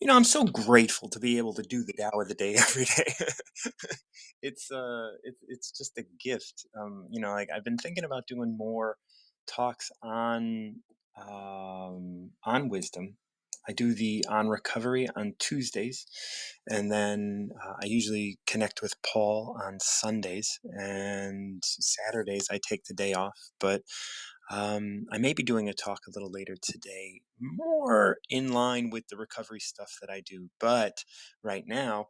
I'm so grateful to be able to do the Tao of the day every day. It's just a gift. Like I've been thinking about doing more talks on wisdom. I do the on recovery on Tuesdays, and then I usually connect with Paul on Sundays, and Saturdays I take the day off. But I may be doing a talk a little later today, more in line with the recovery stuff that I do. But right now,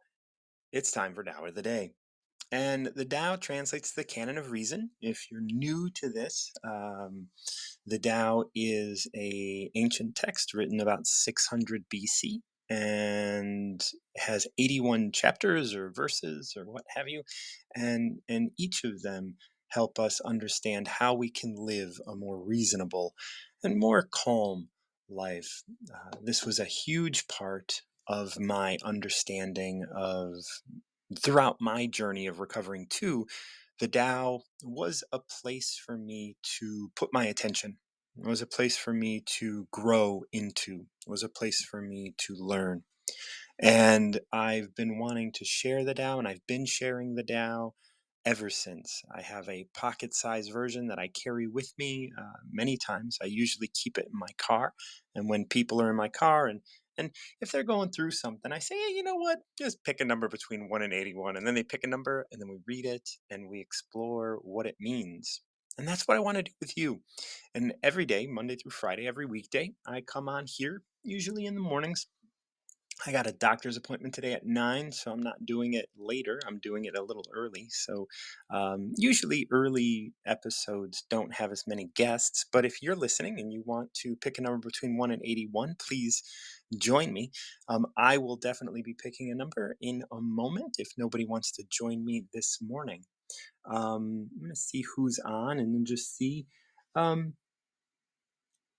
it's time for Tao of the Day. And the Tao translates to the canon of reason. If you're new to this, the Tao is a ancient text written about 600 BC and has 81 chapters or verses or what have you, and each of them help us understand how we can live a more reasonable and more calm life. This was a huge part of my understanding of throughout my journey of recovering too. The Tao was a place for me to put my attention. It was a place for me to grow into. It was a place for me to learn. And I've been wanting to share the Tao, and I've been sharing the Tao ever since. I have a pocket-sized version that I carry with me many times. I usually keep it in my car, and when people are in my car, and if they're going through something, I say, hey, you know what? Just pick a number between 1 and 81, and then they pick a number, and then we read it, and we explore what it means. And that's what I want to do with you. And every day, Monday through Friday, every weekday, I come on here, usually in the mornings. I got a doctor's appointment today at 9, so I'm not doing it later. I'm doing it a little early. So, usually early episodes don't have as many guests, but if you're listening and you want to pick a number between 1 and 81, please join me. I will definitely be picking a number in a moment if nobody wants to join me this morning. I'm going to see who's on and then just see. Um,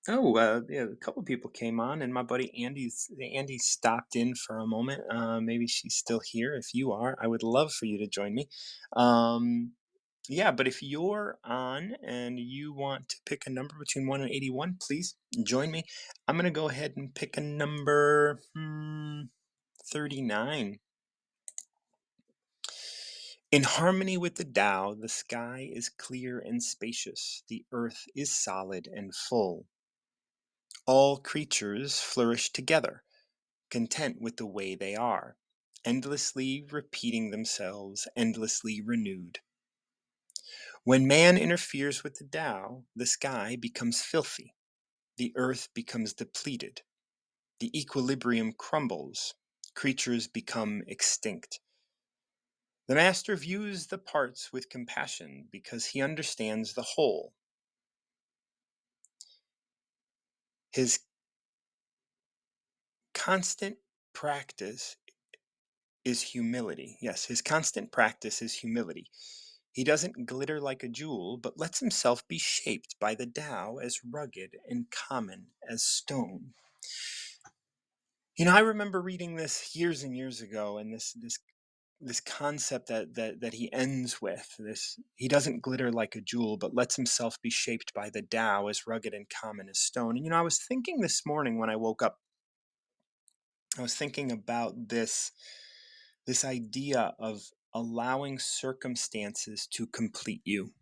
Oh, yeah, a couple people came on, and my buddy Andy stopped in for a moment. Maybe she's still here. If you are, I would love for you to join me. Um, yeah, but if you're on and you want to pick a number between 1 and 81, please join me. I'm gonna go ahead and pick a number 39. In harmony with the Tao, the sky is clear and spacious. The earth is solid and full. All creatures flourish together, content with the way they are, endlessly repeating themselves, endlessly renewed. When man interferes with the Tao, the sky becomes filthy, the earth becomes depleted, the equilibrium crumbles, creatures become extinct. The master views the parts with compassion because he understands the whole. His constant practice is humility. Yes, his constant practice is humility. He doesn't glitter like a jewel, but lets himself be shaped by the Tao as rugged and common as stone. I remember reading this years and years ago, and this concept that he ends with this: he doesn't glitter like a jewel, but lets himself be shaped by the Tao as rugged and common as stone. And I was thinking this morning when I woke up, I was thinking about this idea of allowing circumstances to complete you.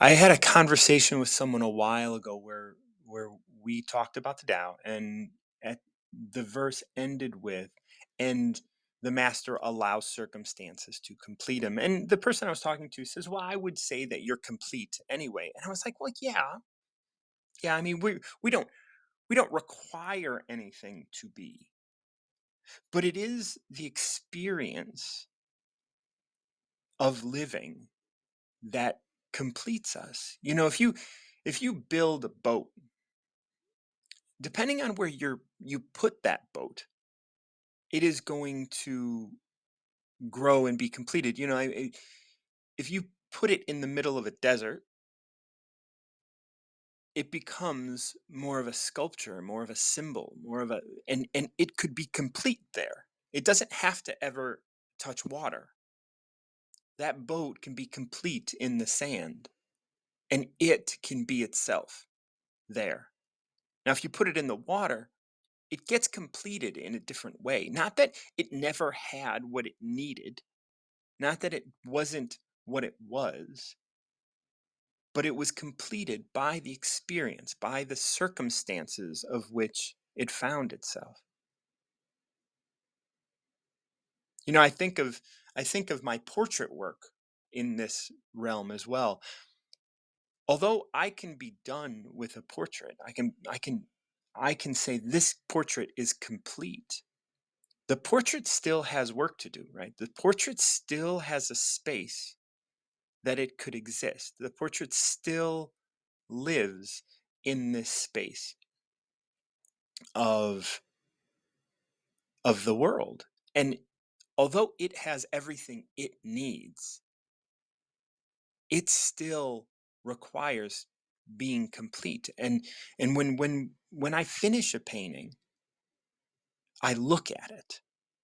I had a conversation with someone a while ago where we talked about the Tao, and at the verse ended with, and the master allows circumstances to complete him. And the person I was talking to says, well, I would say that you're complete anyway. And I was like, well, yeah, I mean, we don't require anything to be, but it is the experience of living that completes us. If you build a boat, depending on where you put that boat, it is going to grow and be completed. If you put it in the middle of a desert, it becomes more of a sculpture, more of a symbol, more of a and it could be complete there. It doesn't have to ever touch water. That boat can be complete in the sand, and it can be itself there. Now, if you put it in the water, it gets completed in a different way. Not that it never had what it needed, not that it wasn't what it was, but it was completed by the experience, by the circumstances of which it found itself. You know, I think of my portrait work in this realm as well. Although I can be done with a portrait, I can say this portrait is complete. The portrait still has work to do, right? The portrait still has a space that it could exist. The portrait still lives in this space of the world. And although it has everything it needs, it still requires being complete. And when I finish a painting, I look at it.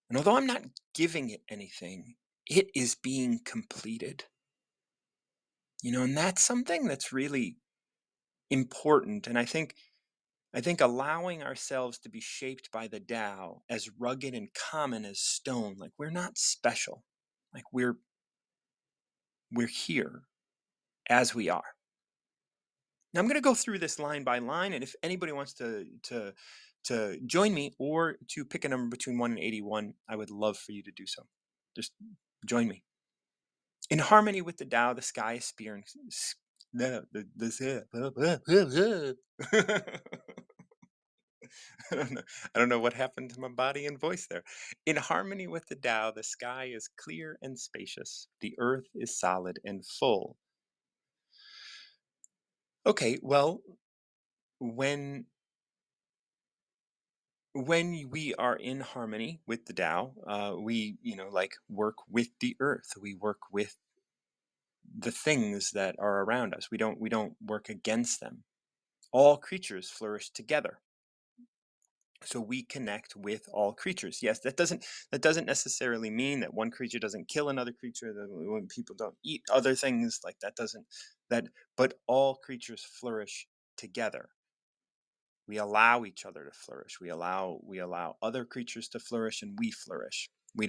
And although I'm not giving it anything, it is being completed. You know, and that's something that's really important. And I think allowing ourselves to be shaped by the Tao as rugged and common as stone, like we're not special. Like we're here as we are. Now I'm going to go through this line by line, and if anybody wants to join me or to pick a number between 1 and 81, I would love for you to do so. Just join me. In harmony with the Tao, the sky is spearing. I don't know. I don't know what happened to my body and voice there. In harmony with the Tao, the sky is clear and spacious. The earth is solid and full. Okay, well, when we are in harmony with the Tao, we, you know, like work with the earth. We work with the things that are around us. We don't work against them. All creatures flourish together. So we connect with all creatures. Yes, that doesn't necessarily mean that one creature doesn't kill another creature, that when people don't eat other things, like that doesn't that but all creatures flourish together. We allow each other to flourish. We allow other creatures to flourish, and we flourish. We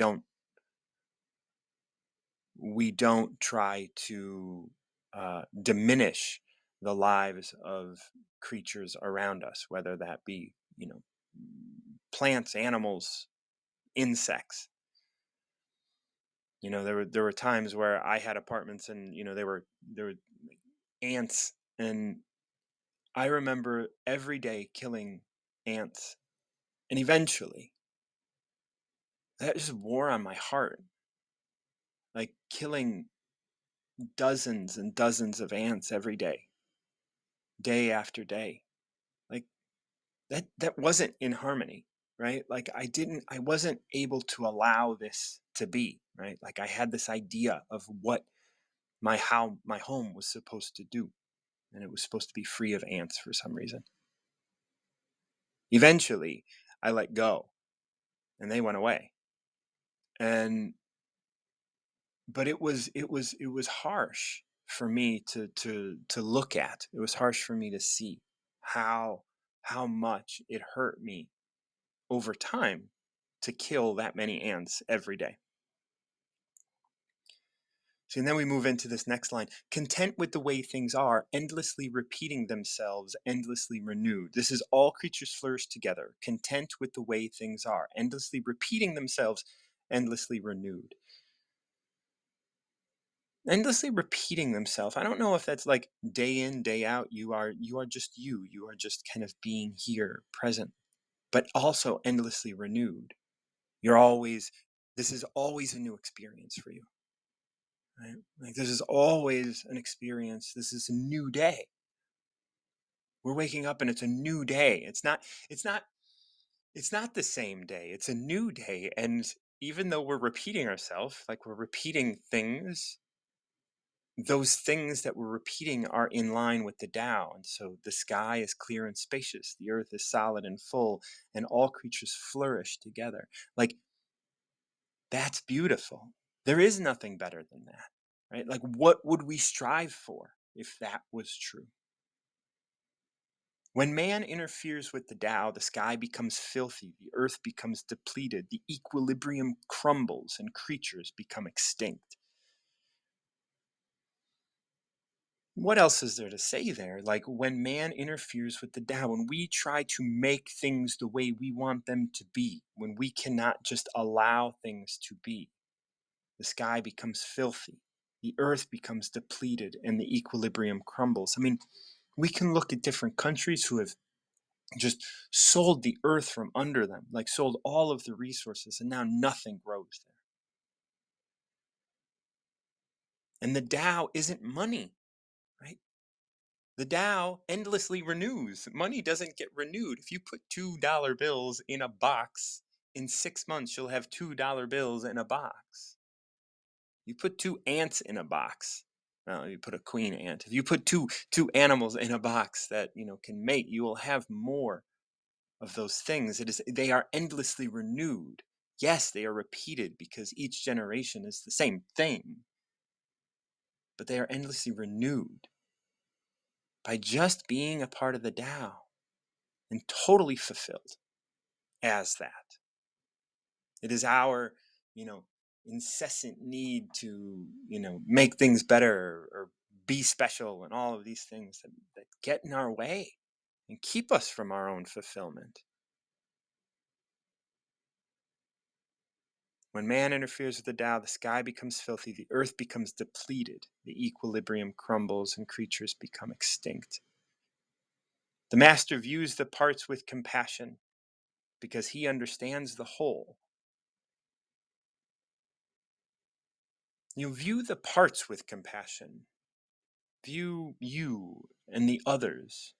don't try to diminish the lives of creatures around us, whether that be, you know, plants, animals, insects. You know, there were times where I had apartments, and you know there were ants, and I remember every day killing ants, and eventually that just wore on my heart, like killing dozens and dozens of ants every day, day after day. Like that wasn't in harmony, right? Like I wasn't able to allow this to be, right? Like I had this idea of what how my home was supposed to do, and it was supposed to be free of ants for some reason. Eventually, I let go, and they went away. And but it was harsh for me to look at. It was harsh for me to see how much it hurt me over time to kill that many ants every day. So, and then we move into this next line: content with the way things are, endlessly repeating themselves, endlessly renewed. This is all creatures flourish together, content with the way things are, endlessly repeating themselves, endlessly renewed. Endlessly repeating themselves. I don't know if that's like day in, day out. You are just you. You are just kind of being here, present, but also endlessly renewed. You're always, this is always a new experience for you. Right? Like this is always an experience. This is a new day. We're waking up and it's a new day. It's not it's not the same day. It's a new day. And even though we're repeating ourselves, like we're repeating things, those things that we're repeating are in line with the Tao. And so the sky is clear and spacious, the earth is solid and full, and all creatures flourish together. Like that's beautiful. There is nothing better than that, right? Like what would we strive for if that was true? When man interferes with the Tao, the sky becomes filthy, the earth becomes depleted, the equilibrium crumbles, and creatures become extinct. What else is there to say there? Like when man interferes with the Tao, when we try to make things the way we want them to be, when we cannot just allow things to be, the sky becomes filthy, the earth becomes depleted, and the equilibrium crumbles. I mean, we can look at different countries who have just sold the earth from under them, like sold all of the resources, and now nothing grows there. And the Tao isn't money, right? The Tao endlessly renews. Money doesn't get renewed. If you put $2 bills in a box, in 6 months, you'll have $2 bills in a box. You put two ants in a box. Well, you put a queen ant. If you put two animals in a box that can mate, you will have more of those things. They are endlessly renewed. Yes, they are repeated because each generation is the same thing, but they are endlessly renewed by just being a part of the Tao and totally fulfilled as that. It is our, incessant need to, make things better or be special and all of these things that get in our way and keep us from our own fulfillment. When man interferes with the Tao, the sky becomes filthy, the earth becomes depleted, the equilibrium crumbles, and creatures become extinct. The master views the parts with compassion because he understands the whole. You view the parts with compassion. View you and the others,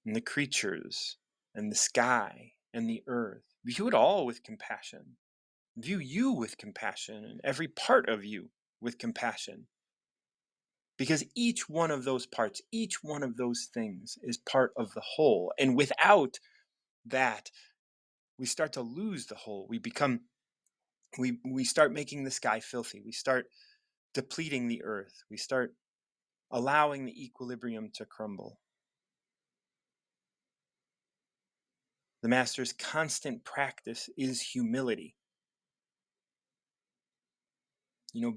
and the creatures, and the sky, and the earth. View it all with compassion. View you with compassion, and every part of you with compassion. Because each one of those parts, each one of those things is part of the whole. And without that, we start to lose the whole. We start making the sky filthy. We start depleting the earth. We start allowing the equilibrium to crumble. The master's constant practice is humility.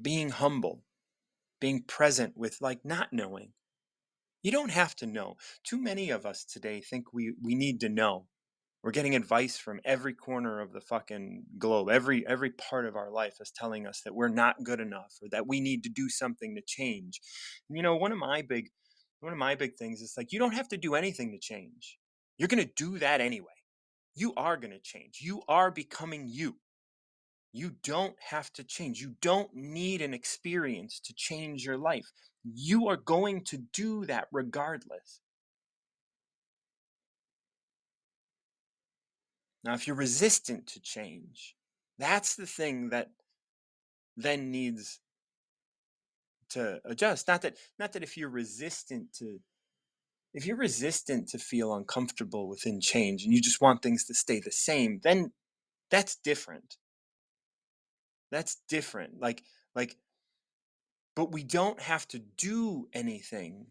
Being humble, being present with not knowing. You don't have to know. Too many of us today think we need to know. We're getting advice from every corner of the fucking globe. Every part of our life is telling us that we're not good enough or that we need to do something to change. One of my big things is you don't have to do anything to change. You're going to do that anyway. You are going to change. You are becoming you. You don't have to change. You don't need an experience to change your life. You are going to do that regardless. Now, if you're resistant to change, that's the thing that then needs to adjust. Not that if you're resistant to feel uncomfortable within change and you just want things to stay the same, then that's different. That's different. But we don't have to do anything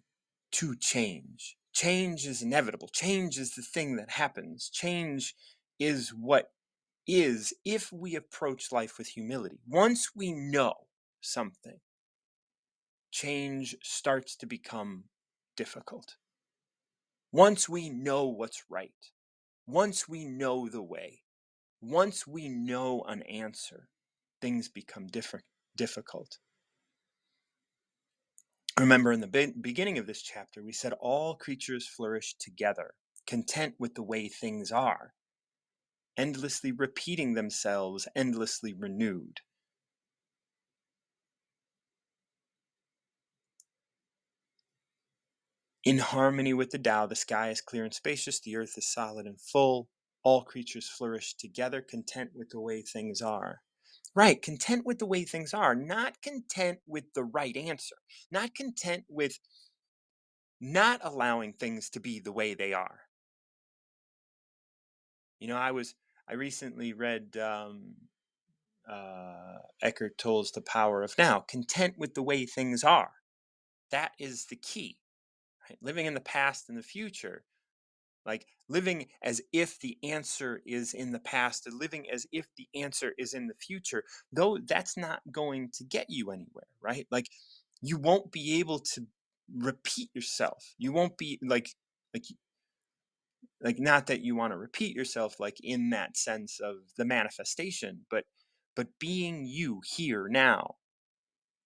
to change. Change is inevitable. Change is the thing that happens. Change is what is if we approach life with humility. Once we know something, change starts to become difficult. Once we know what's right, once we know the way, once we know an answer, things become difficult. Remember, in the beginning of this chapter, we said all creatures flourish together, content with the way things are, endlessly repeating themselves, endlessly renewed. In harmony with the Tao, the sky is clear and spacious, the earth is solid and full, all creatures flourish together, content with the way things are. Right, content with the way things are, not content with the right answer, not content with not allowing things to be the way they are. I recently read Eckhart Tolle's The Power of Now. Content with the way things are. That is the key. right? Living in the past and the future, like living as if the answer is in the past or living as if the answer is in the future, though that's not going to get you anywhere, right? Like you won't be able to repeat yourself. You won't be like not that you want to repeat yourself like in that sense of the manifestation, but being you here now,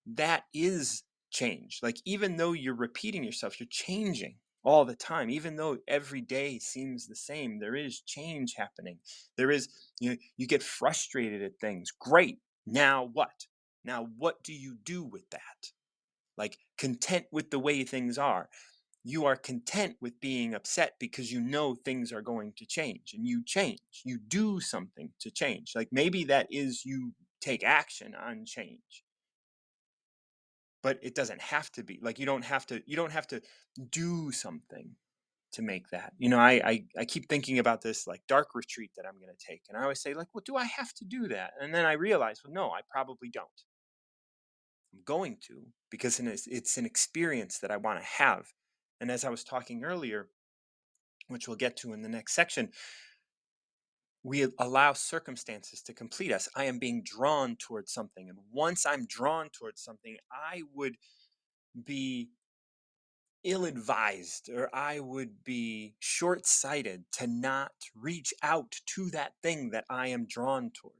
that is change. Like even though you're repeating yourself, you're changing all the time. Even though every day seems the same, there is change happening. There is, you get frustrated at things. Great. Now what? Now what do you do with that? Like content with the way things are. You are content with being upset because you know things are going to change, and you change. You do something to change. Like maybe that is you take action on change, but it doesn't have to be. Like you don't have to do something to make that. I keep thinking about this like dark retreat that I'm going to take, and I always say like, well, do I have to do that? And then I realize, well, no, I probably don't. I'm going to, because it's an experience that I want to have. And as I was talking earlier, which we'll get to in the next section, we allow circumstances to complete us. I am being drawn towards something, and once I'm drawn towards something, I would be ill-advised, or I would be short-sighted to not reach out to that thing that I am drawn toward.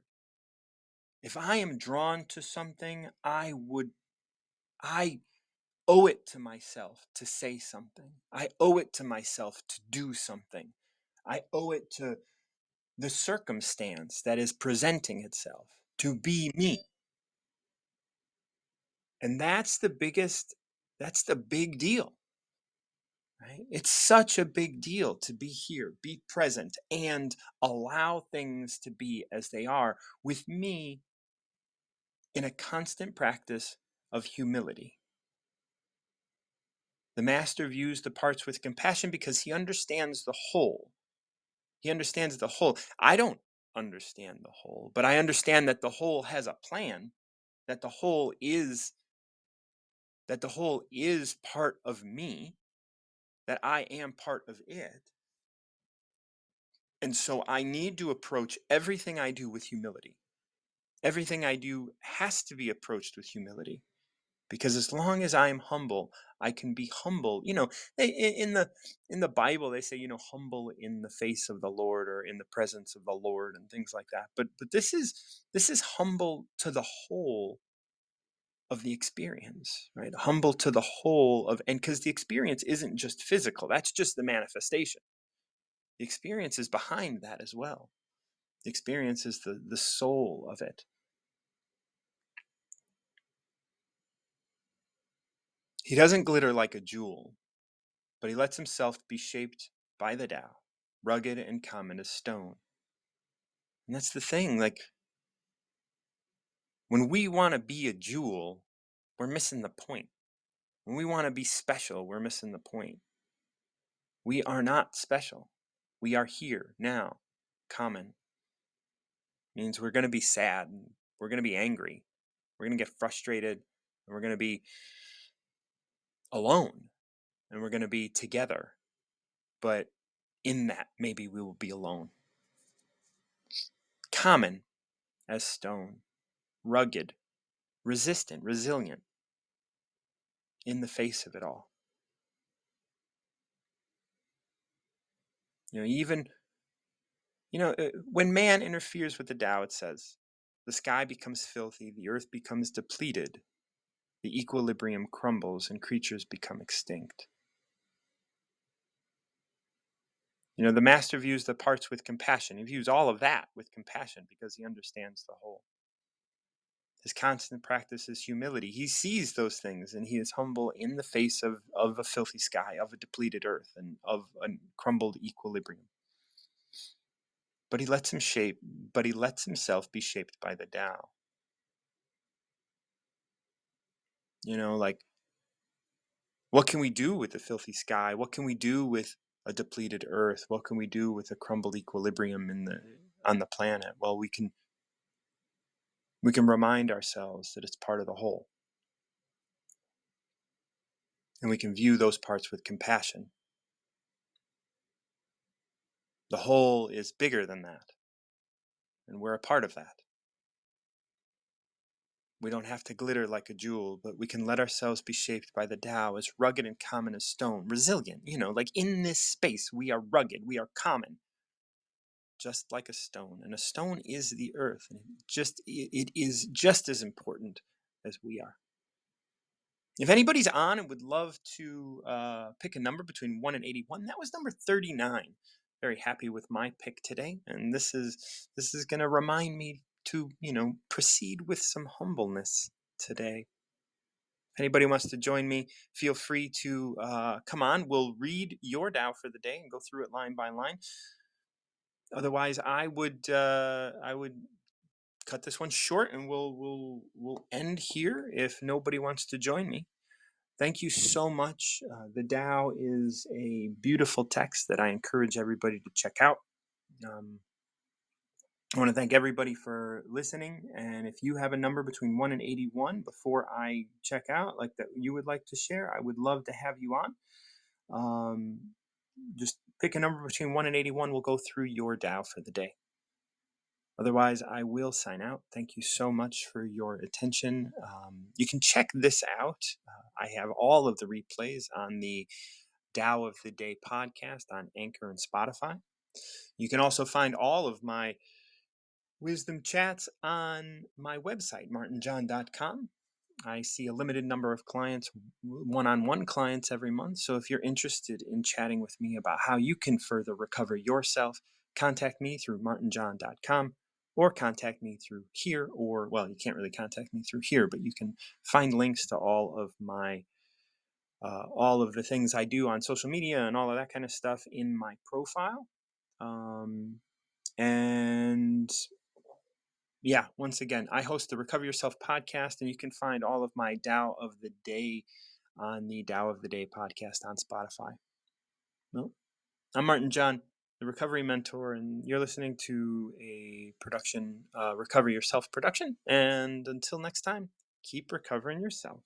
If I am drawn to something, I owe it to myself to say something. I owe it to myself to do something. I owe it to the circumstance that is presenting itself to be me. And that's the big deal. Right? It's such a big deal to be here, be present, and allow things to be as they are, with me in a constant practice of humility. The master views the parts with compassion because he understands the whole. He understands the whole. I don't understand the whole, but I understand that the whole has a plan, that the whole is part of me, that I am part of it. And so I need to approach everything I do with humility. Everything I do has to be approached with humility, because as long as I am humble, I can be humble. In the Bible they say, humble in the face of the Lord, or in the presence of the Lord, and things like that. But this is humble to the whole of the experience, right? Humble to the whole of, and because the experience isn't just physical, that's just the manifestation. The experience is behind that as well. The experience is the soul of it. He doesn't glitter like a jewel, but he lets himself be shaped by the Tao, rugged and common as stone. And that's the thing, like, when we want to be a jewel, we're missing the point. When we want to be special, we're missing the point. We are not special. We are here, now, common. Means we're going to be sad, and we're going to be angry, we're going to get frustrated, and we're going to be alone, and we're going to be together. But in that, maybe we will be alone. Common as stone, rugged, resistant, resilient in the face of it all. Even, when man interferes with the Tao, it says, the sky becomes filthy, the earth becomes depleted, the equilibrium crumbles, and creatures become extinct. The master views the parts with compassion. He views all of that with compassion because he understands the whole. His constant practice is humility. He sees those things, and he is humble in the face of a filthy sky, of a depleted earth, and of a crumbled equilibrium. But he lets himself be shaped by the Tao. Like, what can we do with the filthy sky? What can we do with a depleted earth? What can we do with a crumbled equilibrium on the planet? Well, we can remind ourselves that it's part of the whole. and we can view those parts with compassion. The whole is bigger than that, and we're a part of that. We don't have to glitter like a jewel, but we can let ourselves be shaped by the Tao as rugged and common as stone, resilient, like in this space, we are rugged, we are common, just like a stone. And a stone is the earth, and it is just as important as we are. If anybody's on and would love to pick a number between 1 and 81, that was number 39. Very happy with my pick today, and this is going to remind me to proceed with some humbleness today. If anybody wants to join me, feel free to come on. We'll read your Tao for the day and go through it line by line. Otherwise, I would cut this one short, and we'll end here if nobody wants to join me. Thank you so much. The Tao is a beautiful text that I encourage everybody to check out. I want to thank everybody for listening. And if you have a number between 1 and 81 before I check out, like that you would like to share, I would love to have you on. Just pick a number between 1 and 81. We'll go through your Tao for the day. Otherwise, I will sign out. Thank you so much for your attention. You can check this out. I have all of the replays on the Tao of the Day podcast on Anchor and Spotify. You can also find all of my wisdom chats on my website, martinjohn.com. I see a limited number of clients, one-on-one clients every month. So if you're interested in chatting with me about how you can further recover yourself, contact me through martinjohn.com or contact me through here, or, well, you can't really contact me through here, but you can find links to all of the things I do on social media and all of that kind of stuff in my profile. And yeah, once again, I host the Recover Yourself podcast, and you can find all of my Tao of the Day on the Tao of the Day podcast on Spotify. Well, I'm Martin John, the Recovery Mentor, and you're listening to a production, Recover Yourself production. And until next time, keep recovering yourself.